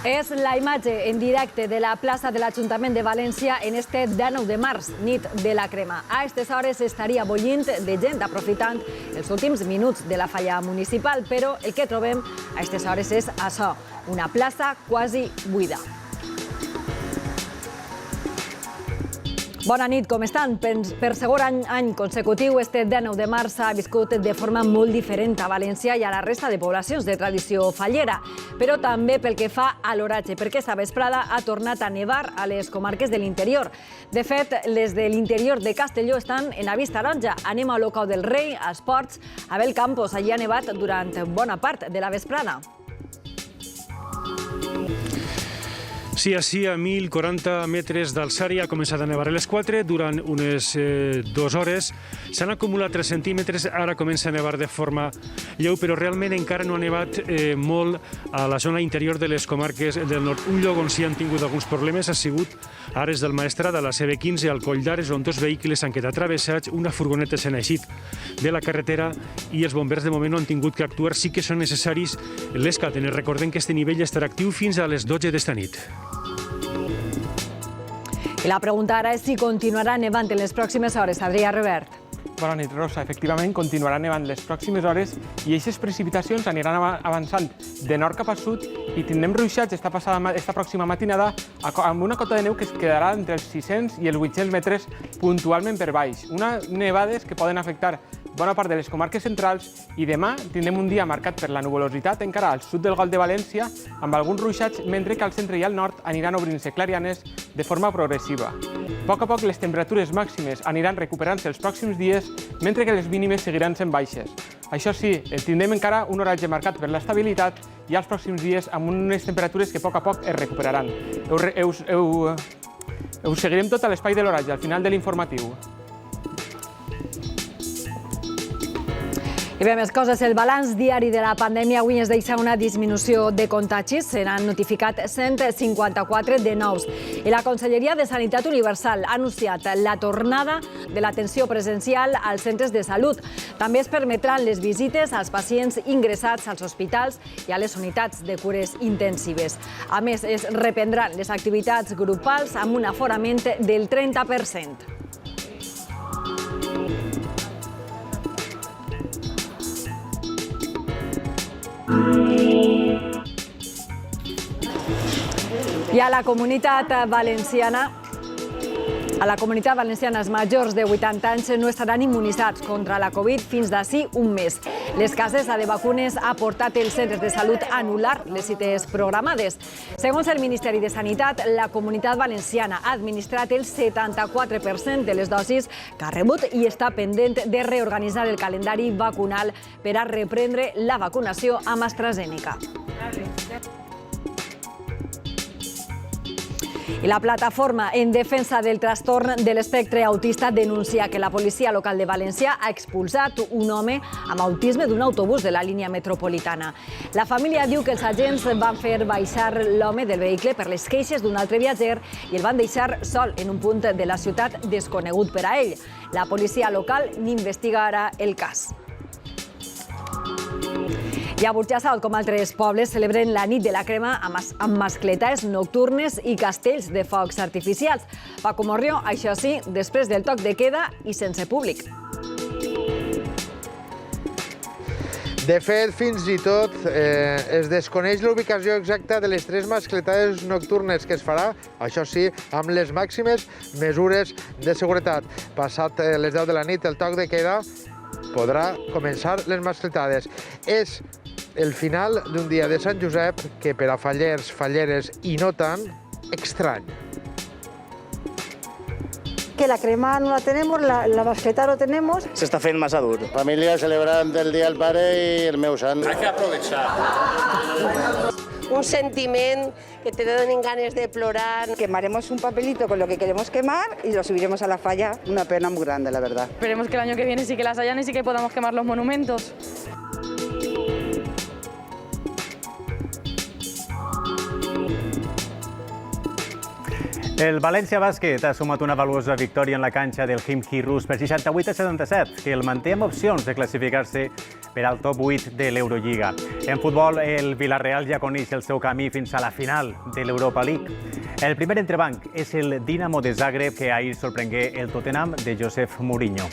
És la imatge en directe de la plaça de l'Ajuntament de València en este 19 de març, nit de la crema. A aquestes hores estaria bullint de gent aprofitant els últims minuts de la falla municipal, però el que trobem a aquestes hores és això, una plaça quasi buida. Bona nit, com estan? Per segon any consecutiu, este 19 de març ha viscut de forma molt diferent a València i a la resta de poblacions de tradició fallera, però també pel que fa a l'oratge, perquè esta vesprada ha tornat a nevar a les comarques de l'interior. De fet, les de l'interior de Castelló estan en avís taronja. Anem a l'Ocau del Rei, a Esports, a Belcampos. Allí ha nevat durant bona part de la vesprada. Sí, així a 1.040 metres d'alçària ha començat a nevar a les 4 durant unes 2 hores. S'han acumulat 3 centímetres, ara comença a nevar de forma lleu, però realment encara no ha nevat molt a la zona interior de les comarques del nord. Un lloc on s'hi han tingut alguns problemes ha sigut a Ares del Maestrat, a la CB15, al Coll d'Ares, on 2 vehicles han quedat travessats, una furgoneta se n'ha eixit de la carretera i els bombers de moment no han tingut que actuar. Sí que són necessaris les càtenes. Recordem que este nivell estarà actiu fins a les 12 d'esta nit. I la pregunta ara és si continuarà nevant en les pròximes hores. Adrià Revert. Bona nit, Rosa. Efectivament, continuarà nevant les pròximes hores i aquestes precipitacions aniran avançant de nord cap a sud i tindrem ruixats esta pròxima matinada amb una cota de neu que es quedarà entre els 600 i els 800 metres puntualment per baix. Unes nevades que poden afectar bona part de les comarques centrals i demà tindrem un dia marcat per la nuvolositat encara al sud del Golf de València amb alguns ruixats, mentre que al centre i al nord aniran obrint-se clarianes de forma progressiva. A poc les temperatures màximes aniran recuperant-se els pròxims dies, mentre que les mínimes seguiran sent baixes. Això sí, tindrem encara un oratge marcat per l'estabilitat i els pròxims dies amb unes temperatures que a poc es recuperaran. Us seguirem tot a l'espai de l'oratge al final de l'informatiu. I bé, més coses. El balanç diari de la pandèmia avui ens deixa una disminució de contagis. Se n'han notificat 154 de nous. I la Conselleria de Sanitat Universal ha anunciat la tornada de l'atenció presencial als centres de salut. També es permetran les visites als pacients ingressats als hospitals i a les unitats de cures intensives. A més, es reprendran les activitats grupals amb un aforament del 30%. I a la comunitat valenciana els majors de 80 anys no estaran immunitzats contra la Covid fins d'ací un mes. Les cases de vacunes ha portat els centres de salut a anul·lar les cites programades. Segons el Ministeri de Sanitat, la comunitat valenciana ha administrat el 74% de les dosis que ha rebut i està pendent de reorganitzar el calendari vacunal per a reprendre la vacunació amb AstraZeneca. I la plataforma en defensa del trastorn de l'espectre autista denuncia que la policia local de València ha expulsat un home amb autisme d'un autobús de la línia metropolitana. La família diu que els agents van fer baixar l'home del vehicle per les queixes d'un altre viatger i el van deixar sol en un punt de la ciutat desconegut per a ell. La policia local n'investigarà el cas. I a Burjassot, com altres pobles, celebren la nit de la crema amb mascletes nocturnes i castells de focs artificials. Paco Morrió, això sí, després del toc de queda i sense públic. De fet, fins i tot es desconeix la ubicació exacta de les 3 mascletades nocturnes que es farà, això sí, amb les màximes mesures de seguretat. Passat les 10 de la nit, el toc de queda podrà començar les mascletades. És el final d'un dia de Sant Josep que per a fallers, falleres i no tant, estrany. Que la crema no la tenemos, la mascleta lo tenemos. Se está fent massa dur. Família celebrant el Dia del Pare i el meu sant. Hay que aprovechar. Un sentiment que te donen ganes de plorar. Quemaremos un papelito con lo que queremos quemar y lo subiremos a la falla. Una pena muy grande, la verdad. Esperemos que el año que viene sí que las hayan y sí que podamos quemar los monumentos. El València Bàsquet ha sumat una valuosa victòria en la canxa del Khimki rus per 68-77, que el manté amb opcions de classificar-se per al top 8 de l'Eurolliga. En futbol, el Villarreal ja coneix el seu camí fins a la final de l'Europa League. El primer entrebanc és el Dinamo de Zagreb, que ahir sorprengué el Tottenham de Josep Mourinho.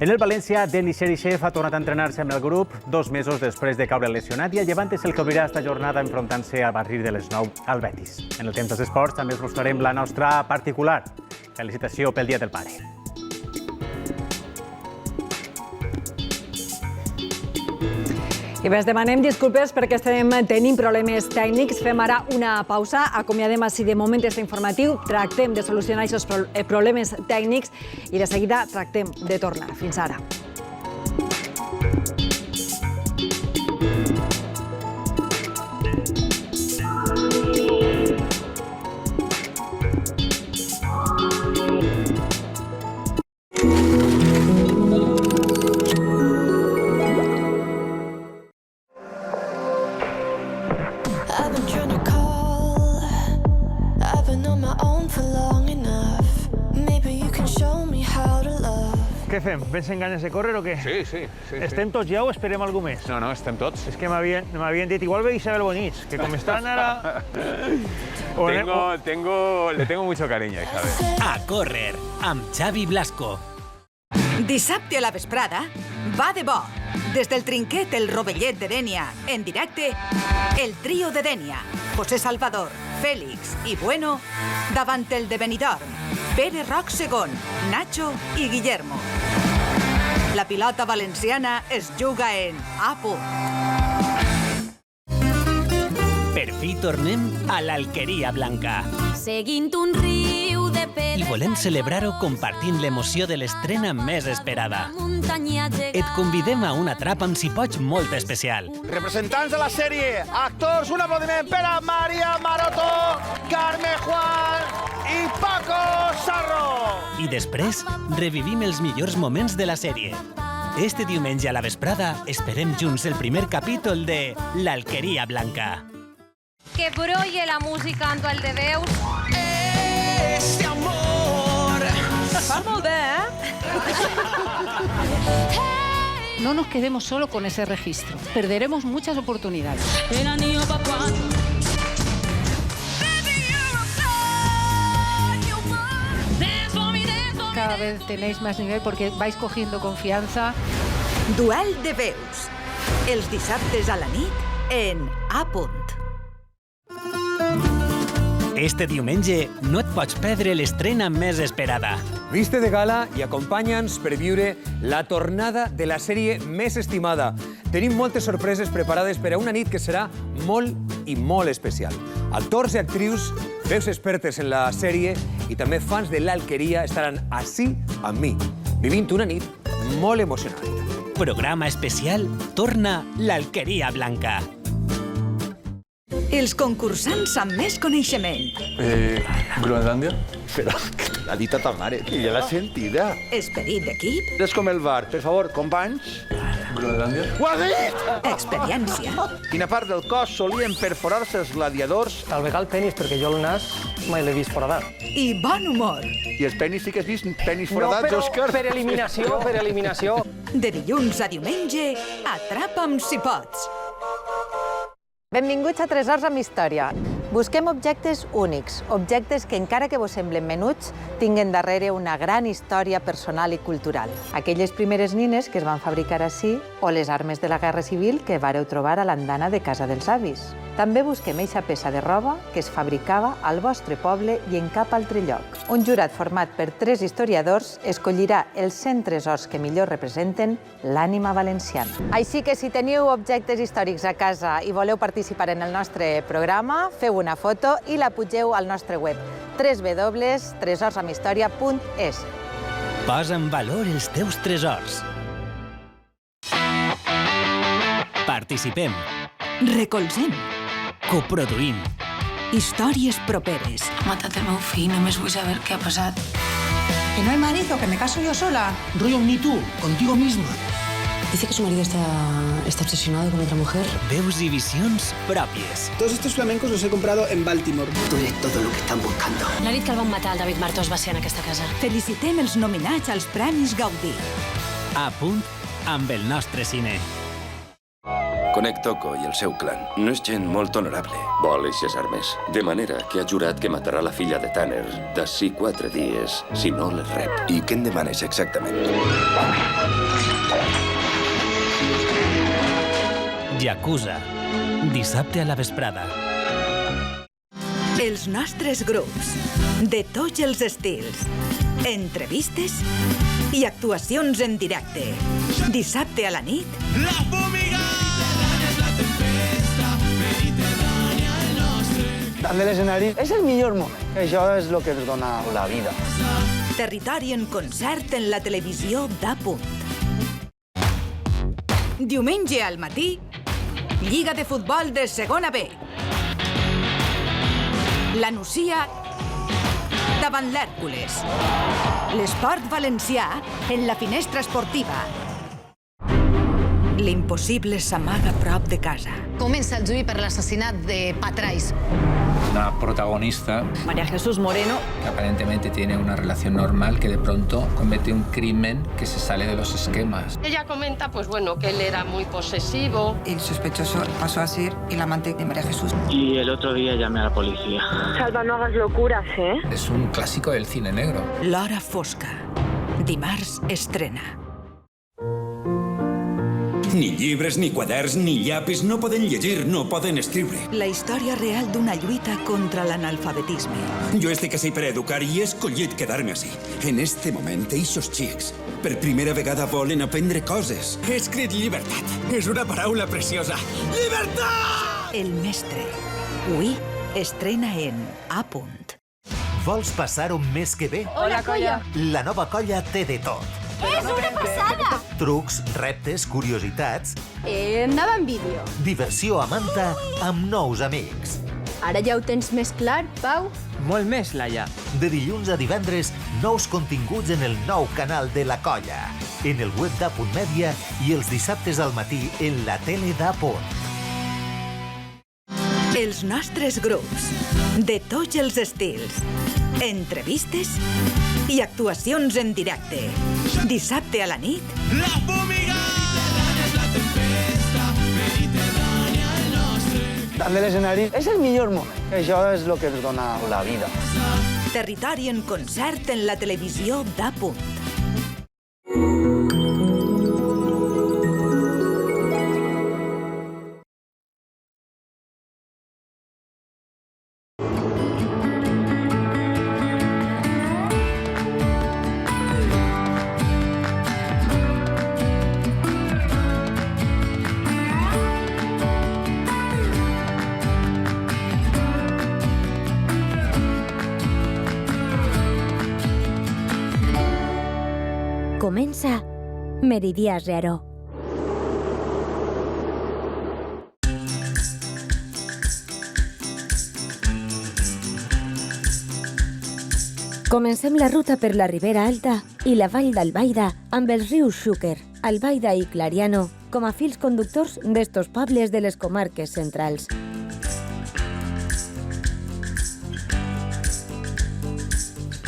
En el València, Denis Cheryshev ha tornat a entrenar-se amb el grup 2 mesos després de caure lesionat i el Llevant és el que obrirà esta jornada enfrontant-se a partir de les 9 al Betis. En el temps dels esports també us mostrarem la nostra particular felicitació pel Dia del Pare. I bé, demanem disculpes perquè estem tenint problemes tècnics. Fem ara una pausa, acomiadem així de moment este informatiu, tractem de solucionar aquests problemes tècnics i de seguida tractem de tornar. Fins ara. Què fem? Vens en ganes de córrer o què? Sí. Estem tots ja o esperem algú més? No, estem tots. És que m'havien dit, igual ve Isabel Bonís, que com estan ara... Le tengo mucho cariño a Isabel. A córrer, amb Xavi Blasco. Dissabte a la vesprada, va de bo. Des del trinquet El Rovellet de Dénia, en directe, el trio de Dénia. José Salvador, Félix i Bueno, davant el de Benidorm. Pere Roc II, Nacho i Guillermo. La pilota valenciana es juga en Apu. Per fi tornem a l'Alqueria Blanca. Seguint un riu de pedra... I volem celebrar-ho compartint l'emoció de l'estrena més esperada. Et convidem a una trapa amb si pots molt especial. Representants de la sèrie, actors, un aplaudiment per a Maria Maroto, Carme Juan i Paco Sarro. I després, revivim els millors moments de la sèrie. Este diumenge a la vesprada esperem junts el primer capítol de l'Alqueria Blanca. Que brolle la música amb el de veus. Este amor. Va molt bé, No nos quedemos solo con ese registro. Perderemos muchas oportunidades. El anillo pa' cuando. Cada vez tenéis más nivel porque vais cogiendo confianza. Duel de veus. Els dissabtes a la nit en A Punt. Este diumenge no et pots perdre l'estrena més esperada. Viste de gala i acompanya'ns per viure la tornada de la sèrie més estimada. Tenim moltes sorpreses preparades per a una nit que serà molt i molt especial. Actors i actrius, veus expertes en la sèrie i també fans de l'Alqueria estaran ací amb mi, vivint una nit molt emocionant. Programa especial torna l'Alqueria Blanca. Els concursants amb més coneixement. ¿Groenlandia? Pero la dita ta mare, que ja l'ha sentida. Esperit d'equip. És com el bar. Per favor, companys. ¿Groenlandia? Ho ha dit! Experiència. Quina part del cos solien perforar-se els gladiadors? Albergar el penis, perquè jo el nas mai l'he vist foradat. I bon humor. I els penis sí que has vist penis foradats, Òscar? Per eliminació. De dilluns a diumenge, atrapa'm si pots. Benvinguts a Tresors amb Història. Busquem objectes únics, objectes que, encara que vos semblen menuts, tinguen darrere una gran història personal i cultural. Aquelles primeres nines que es van fabricar ací o les armes de la Guerra Civil que vareu trobar a l'andana de casa dels avis. També busquem eixa peça de roba que es fabricava al vostre poble i en cap altre lloc. Un jurat format per 3 historiadors escollirà els 100 tresors que millor representen l'ànima valenciana. Així que si teniu objectes històrics a casa i voleu participar en el nostre programa, feu una foto i la pugeu al nostre web www.tresorsamhistoria.es. Posa en valor els teus tresors. Participem. Recolzem. Coproduïm. Històries properes. Matat el meu fill, només vull saber què ha passat. Que no hay marido, que me caso yo sola. Rollo ni tú, contigo misma. Dice que su marido está obsesionado con otra mujer. Veus i visions pròpies. Todos estos flamencos los he comprado en Baltimore. Tú eres todo lo que están buscando. La nit que el van matar, el David Martos va ser en aquesta casa. Felicitem els nominats als Premis Gaudí. A punt amb el nostre cine. conec Toko i el seu clan. No és gent molt honorable. Vol eixes armes. De manera que ha jurat que matarà la filla de Tanner d'ací 4 dies, si no les rep. I què en demanes exactament? Yakuza. Dissabte a la vesprada. Els nostres grups, de tots els estils, entrevistes i actuacions en directe. Dissabte a la nit... La Fúmiga! Tant de l'escenari és el millor moment. Això és el que ens dona la vida. Territori en concert en la televisió d'A Punt. Diumenge al matí, Lliga de Futbol de Segona B. La Nucia davant l'Hèrcules. L'esport valencià en la finestra esportiva. L'impossible s'amaga prop de casa. Comença el juí per l'assassinat de Patrais. Una protagonista María Jesús Moreno, que aparentemente tiene una relación normal, que de pronto comete un crimen que se sale de los esquemas. Ella comenta, pues bueno, que él era muy posesivo. El sospechoso pasó a ser el amante de María Jesús. Y el otro día llamé a la policía. Salva, no hagas locuras, ¿eh? Es un clásico del cine negro. L'hora fosca. Dimarts estrena. Ni llibres, ni quaderns, ni llapis no poden llegir, no poden escriure. La història real d'una lluita contra l'analfabetisme. Jo estic ací per educar i he escollit quedar-me ací. En este moment, eixos xics, per primera vegada volen aprendre coses. He escrit llibertat. És una paraula preciosa. Llibertat! El mestre. Avui estrena en A Punt. Vols passar un mes que ve? Hola, colla. La nova colla té de tot. És una passada! Trucs, reptes, curiositats... Anava en vídeo. Diversió a manta amb nous amics. Ara ja ho tens més clar, Pau? Molt més, Laia. De dilluns a divendres, nous continguts en el nou canal de la colla, en el web d'A Punt Mèdia i els dissabtes al matí en la tele d'A Punt. Els nostres grups, de tots els estils, entrevistes i actuacions en directe. Dissabte a la nit... La Fúmiga! Tant de l'escenari és el millor moment. Això és el que ens dona la vida. Territori en concert en la televisió d'A Punt. Comença Meridià Zero. Comencem la ruta per la Ribera Alta i la Vall d'Albaida amb els rius Xúquer, Albaida i Clariano com a fils conductors d'estos pobles de les comarques centrals.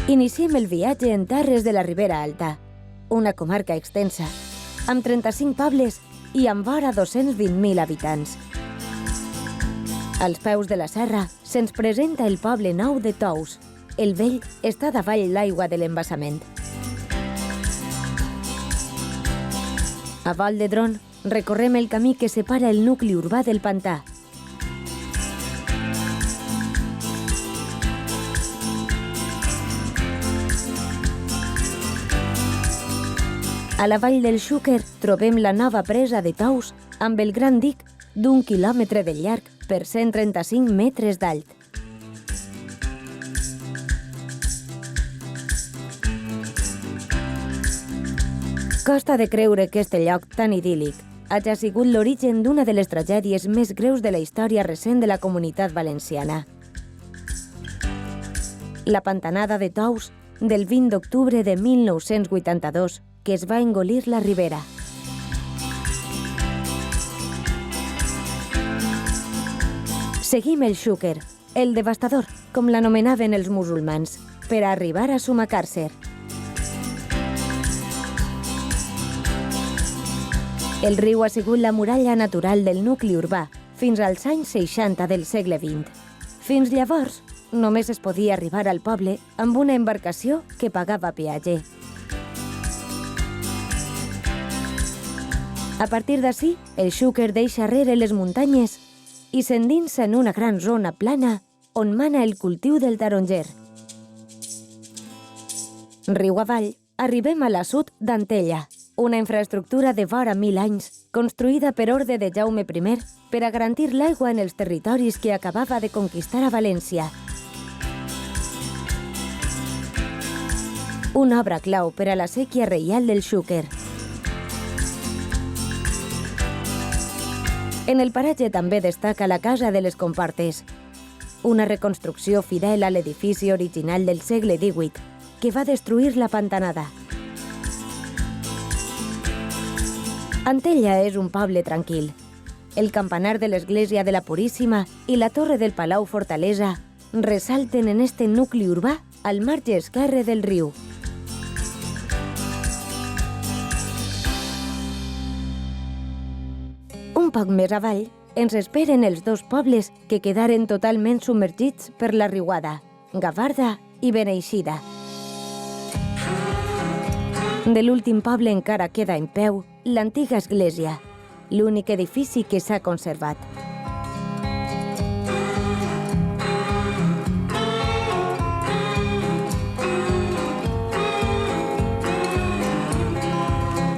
Iniciem el viatge en terres de la Ribera Alta, una comarca extensa, amb 35 pobles i amb vora 220.000 habitants. Als peus de la serra se'ns presenta el poble nou de Tous. El vell està davall l'aigua de l'embassament. A vol de dron, recorrem el camí que separa el nucli urbà del pantà. A la vall del Xúquer trobem la nova presa de Tous amb el gran dic d'1 quilòmetre de llarg per 135 metres d'alt. Costa de creure que este lloc tan idíl·lic hagi sigut l'origen d'una de les tragèdies més greus de la història recent de la Comunitat Valenciana. La pantanada de Tous del 20 d'octubre de 1982, que es va engolir la ribera. Seguim el Xúquer, el devastador, com l'anomenaven els musulmans, per a arribar a Sumacàrcer. El riu ha sigut la muralla natural del nucli urbà fins als anys 60 del segle XX. Fins llavors, només es podia arribar al poble amb una embarcació que pagava peatge. A partir d'ací, el Xúquer deixa arrere les muntanyes i s'endinsa en una gran zona plana on mana el cultiu del taronger. Riu avall, arribem a l'assut d'Antella, una infraestructura de vora 1000 anys, construïda per ordre de Jaume I per a garantir l'aigua en els territoris que acabava de conquistar a València. Una obra clau per a la sèquia reial del Xúquer. En el paratge també destaca la Casa de les Comportes, una reconstrucció fidel a l'edifici original del segle XVIII, que va destruir la Pantanada. Antella és un poble tranquil. El campanar de l'església de la Puríssima i la torre del Palau Fortalesa ressalten en este nucli urbà al marge esquerre del riu. Un poc més avall ens esperen els dos pobles que quedaren totalment submergits per la riuada, Gavarda i Beneixida. De l'últim poble encara queda en peu l'antiga església, l'únic edifici que s'ha conservat.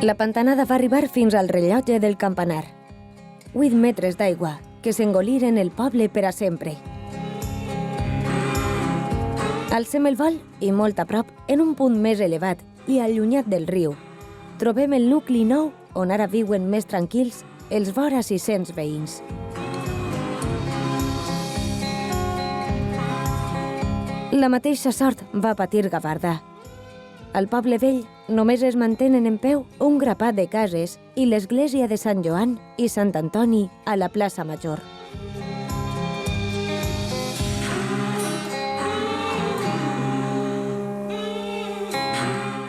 La Pantanada va arribar fins al rellotge del campanar. 8 metres d'aigua que s'engoliren el poble per a sempre. Alcem el vol i molt a prop, en un punt més elevat i allunyat del riu, trobem el nucli nou on ara viuen més tranquils els vora 600 veïns. La mateixa sort va patir Gavarda. Al poble vell només es mantenen en peu un grapat de cases i l'església de Sant Joan i Sant Antoni a la plaça Major.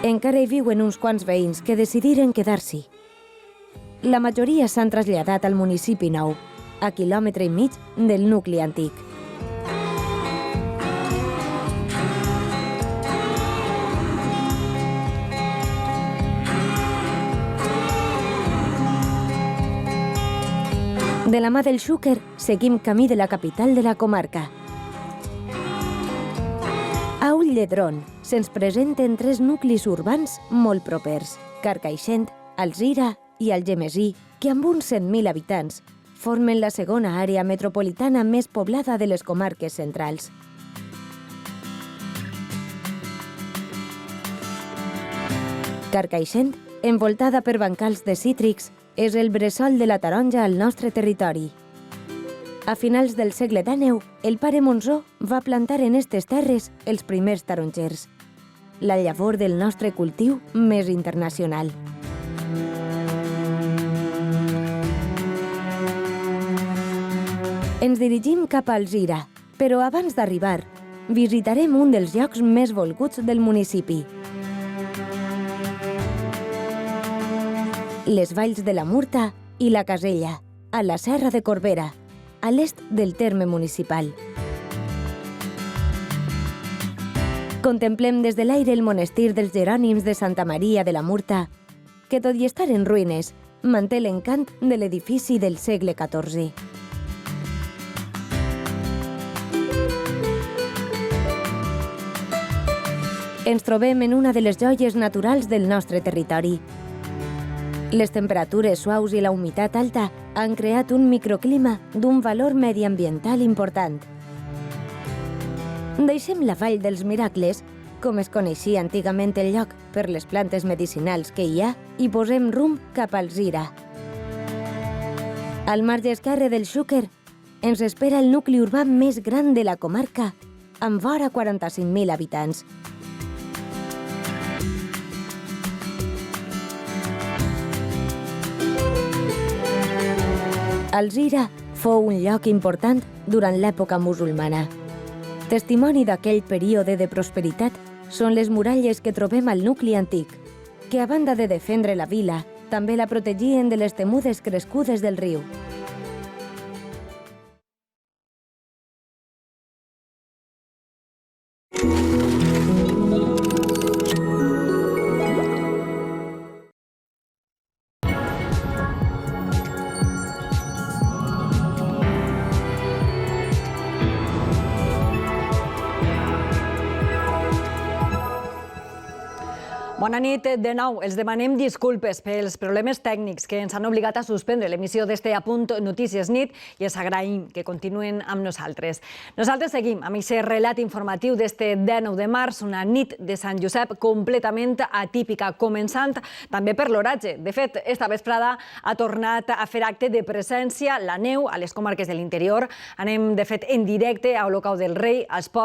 Encara hi viuen uns quants veïns que decidiren quedar-s'hi. La majoria s'han traslladat al municipi nou, a quilòmetre i mig del nucli antic. De la mà del Xúquer, seguim camí de la capital de la comarca. A Ulldedron se'ns presenten 3 nuclis urbans molt propers, Carcaixent, Alzira i Algemesí, que amb uns 100.000 habitants formen la segona àrea metropolitana més poblada de les comarques centrals. Carcaixent, envoltada per bancals de cítrics, és el bressol de la taronja al nostre territori. A finals del segle XIX, el pare Monzó va plantar en estes terres els primers tarongers, la llavor del nostre cultiu més internacional. Ens dirigim cap a Alzira, però abans d'arribar, visitarem un dels llocs més volguts del municipi. Les valls de la Murta i la Casella, a la Serra de Corbera, a l'est del terme municipal. Contemplem des de l'aire el monestir dels Jerònims de Santa Maria de la Murta, que tot i estar en ruïnes, manté l'encant de l'edifici del segle XIV. Ens trobem en una de les joies naturals del nostre territori. Les temperatures suaus i la humitat alta han creat un microclima d'un valor mediambiental important. Deixem la Vall dels Miracles, com es coneixia antigament el lloc per les plantes medicinals que hi ha, i posem rumb cap a Alzira. Al marge esquerre del Xúquer ens espera el nucli urbà més gran de la comarca, amb vora 45.000 habitants. Alzira fou un lloc important durant l'època musulmana. Testimoni d'aquell període de prosperitat són les muralles que trobem al nucli antic, que a banda de defendre la vila, També la protegien de les temudes crescudes del riu. Bona nit de nou. Els demanem disculpes pels problemes tècnics que ens han obligat a suspendre l'emissió d'este Apunt Notícies Nit i els agraïm que continuen amb nosaltres. Nosaltres seguim amb aquest relat informatiu d'este 19 de març, una nit de Sant Josep completament atípica, començant també per l'oratge. De fet, esta vesprada ha tornat a fer acte de presència la neu a les comarques de l'interior. Anem, de fet, en directe a Olocau del Rei, als ports,